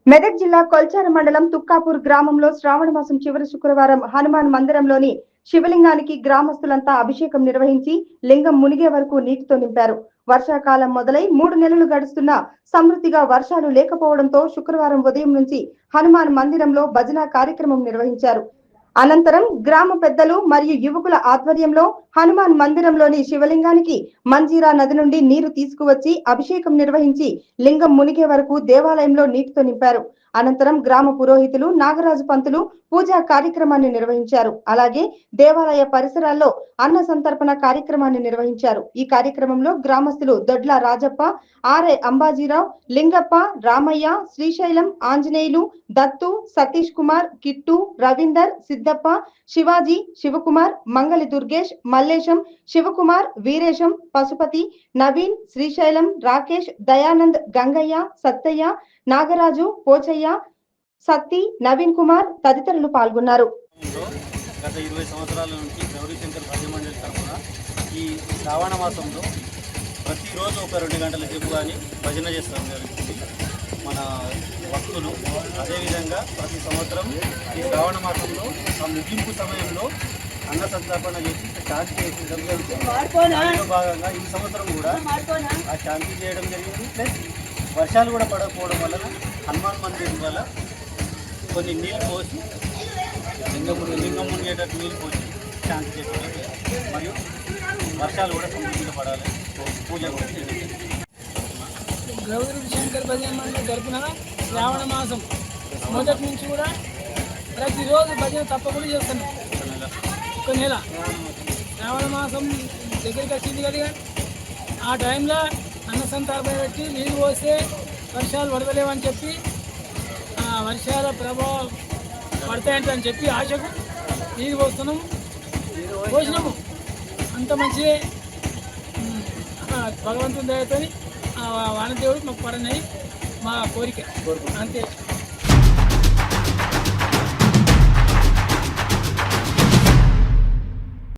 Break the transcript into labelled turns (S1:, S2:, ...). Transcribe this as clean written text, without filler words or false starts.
S1: మెదక్ జిల్లా కొల్చార మండలం తుక్కాపూర్ గ్రామంలో శ్రావణ మాసం చివరి శుక్రవారం హనుమాన్ మందిరంలోని శివలింగానికి గ్రామస్తులంతా అభిషేకం నిర్వహించి లింగం మునిగే వరకు నీటితో నింపారు. వర్షాకాలం మొదలై 3 నెలలు గడుస్తున్నా సమృద్ధిగా వర్షాలు లేకపోవడంతో శుక్రవారం ఉదయం నుంచి హనుమాన్ మందిరంలో భజన కార్యక్రమం నిర్వహించారు. అనంతరం గ్రామ పెద్దలు మరియు యువకుల ఆధ్వర్యంలో హనుమాన్ మందిరంలోని శివలింగానికి మంజీరా నది నుండి నీరు తీసుకువచ్చి అభిషేకం నిర్వహించి లింగం మునిగే వరకు దేవాలయంలో నీటితో నింపారు. అనంతరం గ్రామ పురోహితులు నాగరాజు పంతులు పూజా కార్యక్రమాన్ని నిర్వహించారు. అలాగే దేవాలయ పరిసరాల్లో అన్న సంతర్పణ కార్యక్రమాన్ని నిర్వహించారు. ఈ కార్యక్రమంలో గ్రామస్తులు దొడ్ల రాజప్ప, ఆర్ఐ అంబాజీరావు, లింగప్ప, రామయ్య, శ్రీశైలం, ఆంజనేయులు, దత్తు, సతీష్ కుమార్, కిట్టు, రవీందర్, సిద్దప్ప, శివాజీ, శివకుమార్, మంగళి దుర్గేష్, మల్లేశం, శివకుమార్, వీరేశం, పశుపతి, నవీన్, శ్రీశైలం, రాకేష్, దయానంద్, గంగయ్య, సత్తయ్య, నాగరాజు, పోచయ్య, సత్తి, నవీన్ కుమార్ తదితరులు పాల్గొన్నారు.
S2: గత 20 సంవత్సరాల నుంచి గౌరీ శంకర్ భజన మండలి తరఫున ఈ శ్రావణ మాసంలో ప్రతిరోజు ఒక 2 గంటల సేపు కానీ భజన చేస్తాం జరుగుతుంది మన భక్తులు. అదేవిధంగా ప్రతి సంవత్సరం ఈ శ్రావణ మాసంలో ఆ ముగింపు సమయంలో అన్న సంతర్పణ చేసి శాంతి చేయడం జరుగుతుంది. దానిలో భాగంగా ఈ సంవత్సరం కూడా ఆ శాంతి చేయడం జరిగింది. ప్లస్ వర్షాలు కూడా పడకపోవడం వలన హనుమాన్ మందిరం వల్ల కొన్ని నీళ్ళు పోసి లింగం మునిగేటట్టు నీళ్ళు పోసి శాంతి చేసుకోవాలి. మరియు వర్షాలు కూడా సమృద్ధిగా పడాలి. పూజ కూడా చేయాలి.
S3: గౌరీ శంకర్ భజన మండలి తరపున శ్రావణ మాసం మొదటి నుంచి కూడా ప్రతిరోజు భజన తప్పకుండా చేస్తున్నాం. ఒక నెల శ్రావణ మాసం దగ్గరికి వచ్చింది కదా, ఆ టైంలో అన్న సంతాపన పెట్టి నీళ్ళు పోస్తే వర్షాలు పడతలేవని చెప్పి వర్షాల ప్రభావం పడతాయంటని చెప్పి ఆశకు నీరు పోసినాము. అంత మంచిదే. భగవంతుని దయతో వానదేవుడు మాకు పడనాయి మా కోరిక అంతే.